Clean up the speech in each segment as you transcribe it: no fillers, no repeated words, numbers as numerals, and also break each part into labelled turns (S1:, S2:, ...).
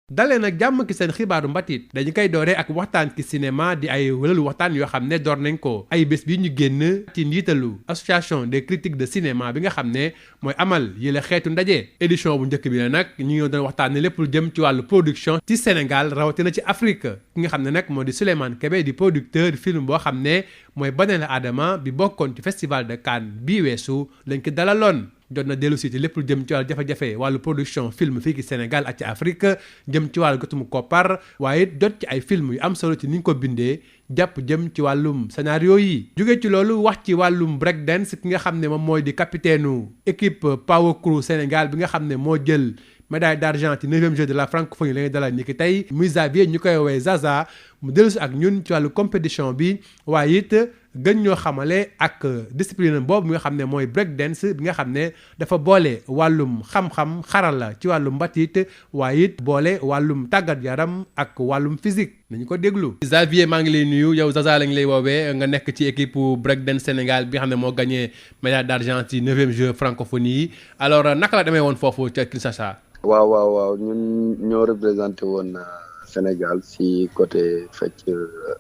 S1: dalee nag jàmm ki seen xibaaru mbatit dañu koy dooree ak waxtaan ci cinéma di ay wëlalu waxtaan yoo xam ne door nañ ko ay bés bi ñu génn ci njiitalu association des critiques de cinéma bi nga xam ne mooy amal yi la xeetu ndaje édition bu njëkk bi la nag ñu ngi doon waxtaanee lépp lu jëm ci wàllu production ci Sénégal rawatina ci Afrique ki nga xam ne nag moo di Souleymane Kébé di producteur film boo xam ne mooy Banel Adama bi bokkoon ci festival de Cannes bii weesu lañ ko dalaloon. jot na dellu si ci lépp lu jëm ci wàllu jafe-jafe wàllu production film fii ci Sénégal ak ci Afrique jëm ci wàllu gotumu koppar waaye it jot ci ay film yu am solo ci ni ñu ko bindee jàpp jëm ci wàllum scénario yi. jóge ci loolu wax ci wàllum break dance ki nga xam ne moom mooy di capitaine équipe Power Crew Sénégal bi nga xam ne moo jël médaille d'argent ci 9e jeu de la francophonie la ñuy dalal ñi ki tey muy Xavier ñu koy woowee Zaza mu dellu si ak ñun ci wàllu compétition bi waaye it gën ñoo xamale ak discipline boobu mi nga xam ne mooy break dance bi nga xam ne dafa boole wàllum xam-xam xarala ci wàllum mbatit waaye it boole wàllum tàggat yaram ak wàllum physique nañu ko déglu. Xavier maa ngi lay nuyu yow Zaza lañ lay woowee nga nekk ci équipe break dance Sénégal bi nga xam ne moo gagné médaille d'argent ci 9e jeu francophonie yi alors naka la demee woon foofu ca Kinshasa.
S2: waaw ñun ñoo représenté woon Sénégal si côté fecc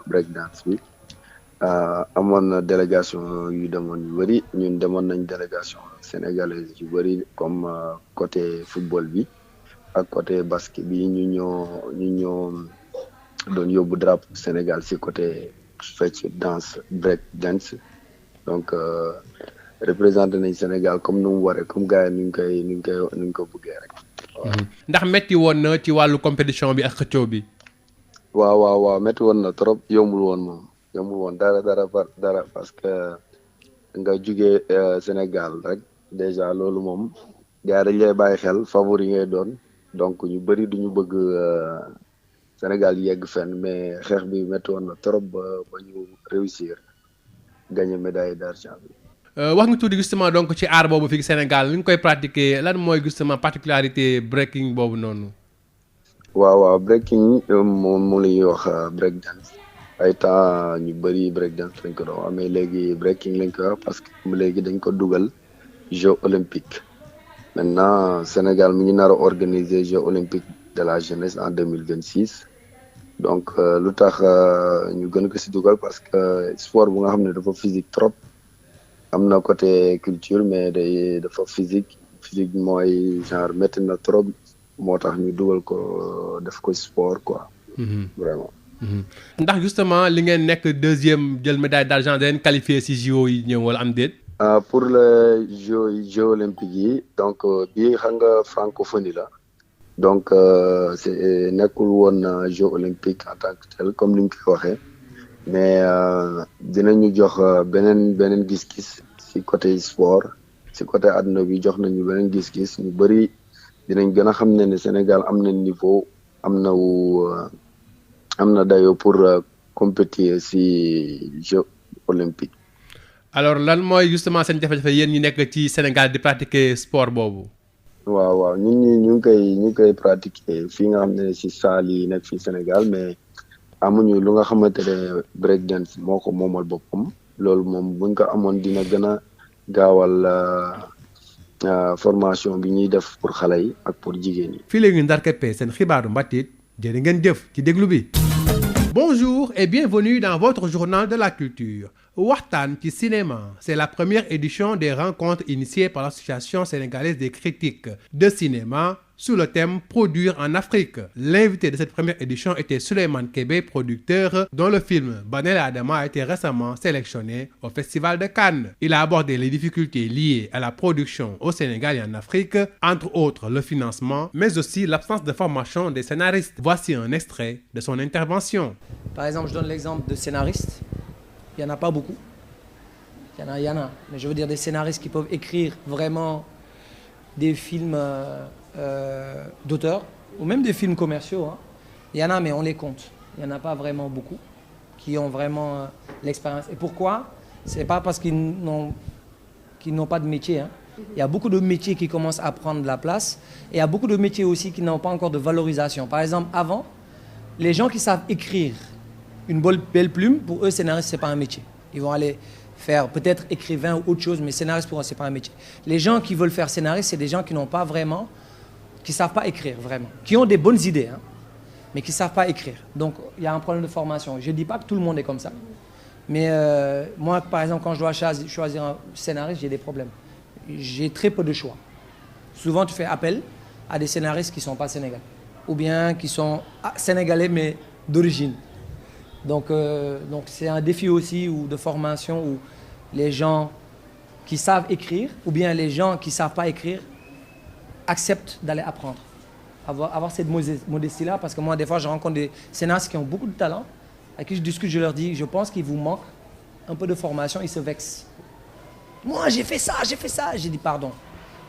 S2: break dance bi. amoon na délégation yu demoon yu bëri ñun demoon nañ délégation sénégalaise yu bëri comme côté football bi ak côté basket bi ñu ñoo doon yóbbu drapeau Sénégal si côté fecc danse break dance donc représenté nañ Sénégal comme nu mu waree comme gars yi ni ñu ko bëggee rek.
S1: ndax metti woon na ci wàllu compétition bi ak xëccoo bi.
S2: waaw metti woon na trop yombul woon dara parce que nga jugee Sénégal rek déjà loolu moom gars dañ lay bàyyi xel favori ngay doon donc ñu bëri duñu bëgg Sénégal yegg fenn mais xeex bi métti woon na trop ba ñu réussir gagner médaille d'argent bi.
S1: wax nga tuuti justement donc ci art boobu fii Sénégal ni nga koy pratiquer lan mooy justement particularité breaking boobu noonu.
S2: waaw breaking moom la ñuy wax break dance. ay temps ñu bëri break dance lañ ko doon mais léegi breaking lañ ko wax parce que léegi dañ ko dugal Jeux olympiques maintenant Sénégal mi ngi nar a organiser Jeux olympiques de la jeunesse en 2026 donc lu tax ñu gën ko si dugal parce que sport bu nga xam ne dafa physique trop am na côté culture mais dafa physique mooy genre métti na trop moo tax ñu dugal ko def ko sport quoi. Vraiment.
S1: ndax justement li ngeen nekk 2e jël médaille d'argent da leen qualifié ci JO yi ñëw wala am déet.
S2: pour le Jeux olympiques yi donc bii xam nga francophonie la donc c'est nekkul woon Jeux olympiques en tant que tel comme ni ñu koy waxee mais dinañu jox beneen gis-gis ci côté sport ci côté àdduna bi jox nañu beneen gis-gis ñu bëri dinañ gën a xam ne Sénégal am na niveau am na dayo pour compétir ci Jeux olympiques.
S1: alors lan mooy justement seen jafe-jafe yéen ñi nekk ci Sénégal di pratiquer sport boobu.
S2: waaw ñun ñu ngi koy pratiquer fii nga xam ne ci salle yi nekk fii Sénégal mais amuñu lu nga xamante ne break dance moo ko moomal boppam loolu moom buñ ko amoon dina gën a gaawal formation bi ñuy def pour xale yi ak pour jigéen yi.
S1: fii léegi ndar keppe seen xibaaru mbatit jërë ngeen jëf ci déglu bi. Bonjour et bienvenue dans votre journal de la culture. Waxtaan ci cinéma, c'est la première édition des rencontres initiées par l'Association sénégalaise des critiques de cinéma sous le thème Produire en Afrique. L'invité de cette première édition était Souleymane Kébé, producteur, dont le film Banel Adama a été récemment sélectionné au Festival de Cannes. Il a abordé les difficultés liées à la production au Sénégal et en Afrique, entre autres le financement, mais aussi l'absence de formation des scénaristes. Voici un extrait de son intervention.
S3: Par exemple, je donne l'exemple de scénaristes. Il n'y en a pas beaucoup. Il y en a. Mais je veux dire des scénaristes qui peuvent écrire vraiment des films d'auteurs ou même des films commerciaux. Il y en a, mais on les compte. Il n'y en a pas vraiment beaucoup qui ont vraiment l'expérience. Et pourquoi? C'est pas parce qu'ils n'ont pas de métier. Il y a beaucoup de métiers qui commencent à prendre de la place. Et il y a beaucoup de métiers aussi qui n'ont pas encore de valorisation. Par exemple, avant, les gens qui savent écrire une belle plume, pour eux, scénariste, ce n'est pas un métier. Ils vont aller faire peut-être écrivain ou autre chose, mais scénariste, pour eux, ce n'est pas un métier. Les gens qui veulent faire scénariste, c'est des gens qui n'ont pas vraiment, qui ne savent pas écrire vraiment, qui ont des bonnes idées, mais qui ne savent pas écrire. Donc, il y a un problème de formation. Je ne dis pas que tout le monde est comme ça. Mais moi, par exemple, quand je dois choisir un scénariste, j'ai des problèmes. J'ai très peu de choix. Souvent, tu fais appel à des scénaristes qui ne sont pas sénégalais. Ou bien qui sont sénégalais, mais d'origine. Donc c'est un défi aussi de formation où les gens qui savent écrire, ou bien les gens qui ne savent pas écrire, acceptent d'aller apprendre. Avoir cette modestie-là, parce que moi, des fois, je rencontre des scénaristes qui ont beaucoup de talent, à qui je discute, je leur dis, je pense qu'il vous manque un peu de formation, ils se vexent. Moi, j'ai fait ça. J'ai dit pardon.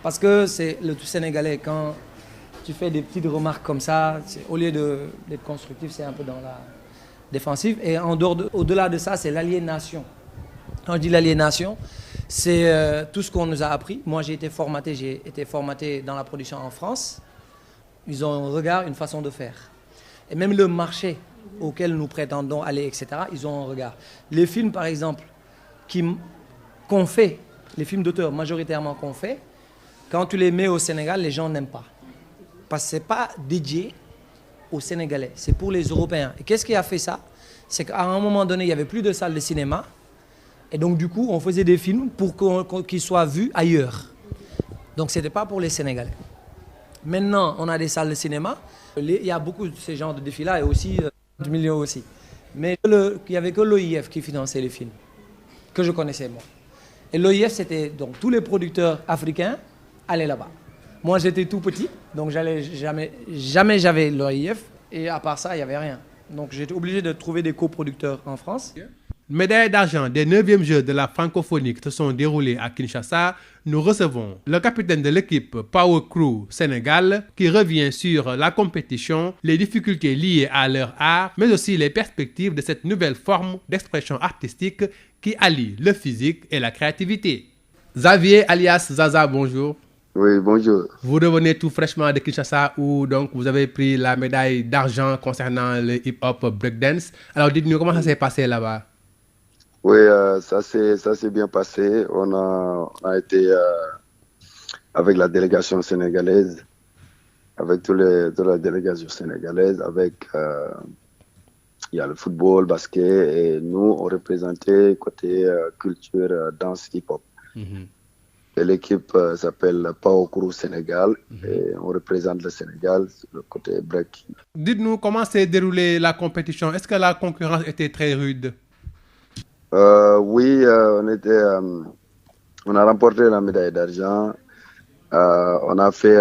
S3: Parce que c'est le tout sénégalais, quand tu fais des petites remarques comme ça, au lieu d'être constructif, c'est un peu dans la défensive. Et au-delà de ça, c'est l'aliénation. Quand je dis l'aliénation, c'est tout ce qu'on nous a appris. Moi, j'ai été formaté dans la production en France. Ils ont un regard, une façon de faire. Et même le marché auquel nous prétendons aller, etc., ils ont un regard. Les films, par exemple, qu'on fait, les films d'auteur majoritairement qu'on fait, quand tu les mets au Sénégal, les gens n'aiment pas. Parce que ce n'est pas dédié aux Sénégalais, c'est pour les Européens. Et qu'est-ce qui a fait ça? C'est qu'à un moment donné, il n'y avait plus de salles de cinéma. Et donc, du coup, on faisait des films pour qu'ils soient vus ailleurs. Donc, ce n'était pas pour les Sénégalais. Maintenant, on a des salles de cinéma. Il y a beaucoup de ces genres de défis-là et aussi 30 millions aussi. Mais il n'y avait que l'OIF qui finançait les films, que je connaissais moi. Et l'OIF, c'était donc tous les producteurs africains allaient là-bas. Moi, j'étais tout petit, donc jamais j'avais l'OIF. Et à part ça, il n'y avait rien. Donc, j'étais obligé de trouver des coproducteurs en France.
S1: Médaille d'argent des 9e Jeux de la francophonie qui se sont déroulés à Kinshasa, nous recevons le capitaine de l'équipe Power Crew Sénégal qui revient sur la compétition, les difficultés liées à leur art, mais aussi les perspectives de cette nouvelle forme d'expression artistique qui allie le physique et la créativité. Xavier alias Zaza, bonjour.
S2: Oui, bonjour.
S1: Vous revenez tout fraîchement de Kinshasa où donc vous avez pris la médaille d'argent concernant le hip-hop breakdance. Alors dites-nous comment ça s'est passé là-bas?
S2: Oui, ça s'est bien passé. On a été avec la délégation sénégalaise, avec toute la délégation sénégalaise, il y a le football, basket, et nous, on représentait côté culture, danse, hip-hop. Mm-hmm. Et l'équipe s'appelle Power Crew Sénégal, et on représente le Sénégal sur le côté break.
S1: Dites-nous comment s'est déroulée la compétition. Est-ce que la concurrence était très rude?
S2: Oui, on a remporté la médaille d'argent. On a fait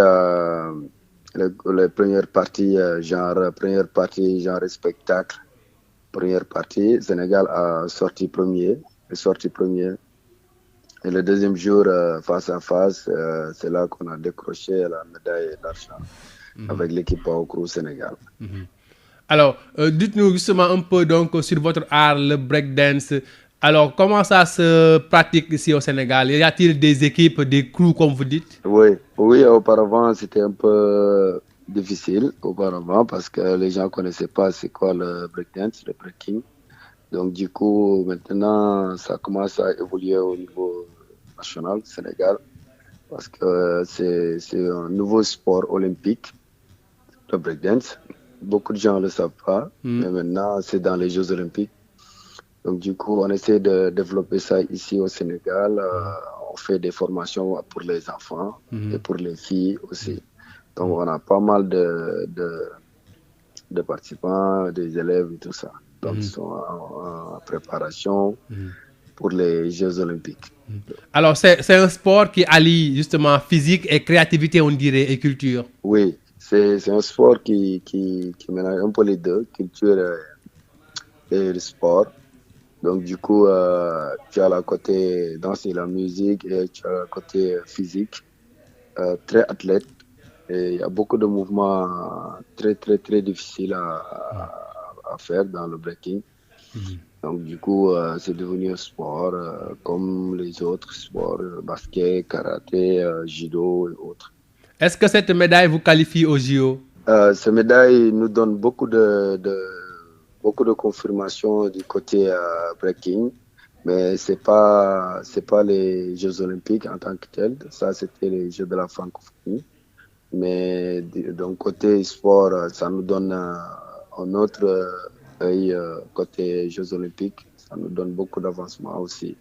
S2: les premières parties, genre spectacle. Première partie, Sénégal a sorti premier. Et le deuxième jour, face à face, c'est là qu'on a décroché la médaille d'argent avec l'équipe Power Crew Sénégal.
S1: Alors, dites-nous justement un peu donc sur votre art, le breakdance. Alors, comment ça se pratique ici au Sénégal? Y a-t-il des équipes, des crews, comme vous dites?
S2: Oui, auparavant, c'était un peu difficile, parce que les gens ne connaissaient pas c'est quoi le breakdance, le breaking. Donc, du coup, maintenant, ça commence à évoluer au niveau national du Sénégal, parce que c'est un nouveau sport olympique, le breakdance. Beaucoup de gens ne le savent pas, mais maintenant, c'est dans les Jeux olympiques. Donc, du coup, on essaie de développer ça ici au Sénégal. On fait des formations pour les enfants et pour les filles aussi. Donc, on a pas mal de participants, des élèves et tout ça. Donc, ils sont en préparation pour les Jeux olympiques.
S1: Alors, c'est un sport qui allie justement physique et créativité, on dirait, et culture.
S2: Oui. C'est un sport qui mélange un peu les deux, culture et le sport. Donc, du coup, tu as le côté danse et la musique et tu as le côté physique, très athlète. Et il y a beaucoup de mouvements très, très, très difficiles à faire dans le breaking. Donc, du coup, c'est devenu un sport comme les autres sports, basket, karaté, judo et autres.
S1: Est-ce que cette médaille vous qualifie aux JO?
S2: Cette médaille nous donne beaucoup de confirmations du côté breaking, mais c'est pas les Jeux olympiques en tant que tels. Ça, c'était les Jeux de la francophonie. Mais d'un côté sport, ça nous donne un autre œil côté Jeux Olympiques. Ça nous donne beaucoup d'avancement aussi.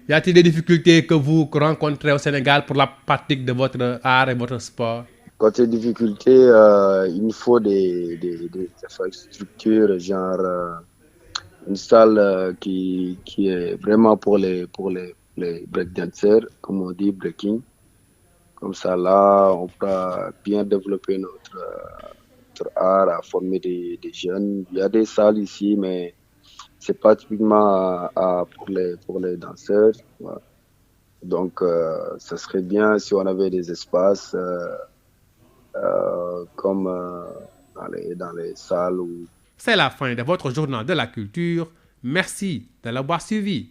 S1: Y a-t-il des difficultés que vous rencontrez au Sénégal pour la pratique de votre art et votre sport?
S2: Côté difficulté, il nous faut des infrastructures, genre une salle qui est vraiment pour les breakdancers, comme on dit, breaking. Comme ça, là, on pourra bien développer notre art, à former des jeunes. Il y a des salles ici, mais c'est pas typiquement pour les danseurs. Voilà. Donc, ça serait bien si on avait des espaces comme dans les salles.
S1: C'est la fin de votre journal de la culture. Merci de l'avoir suivi.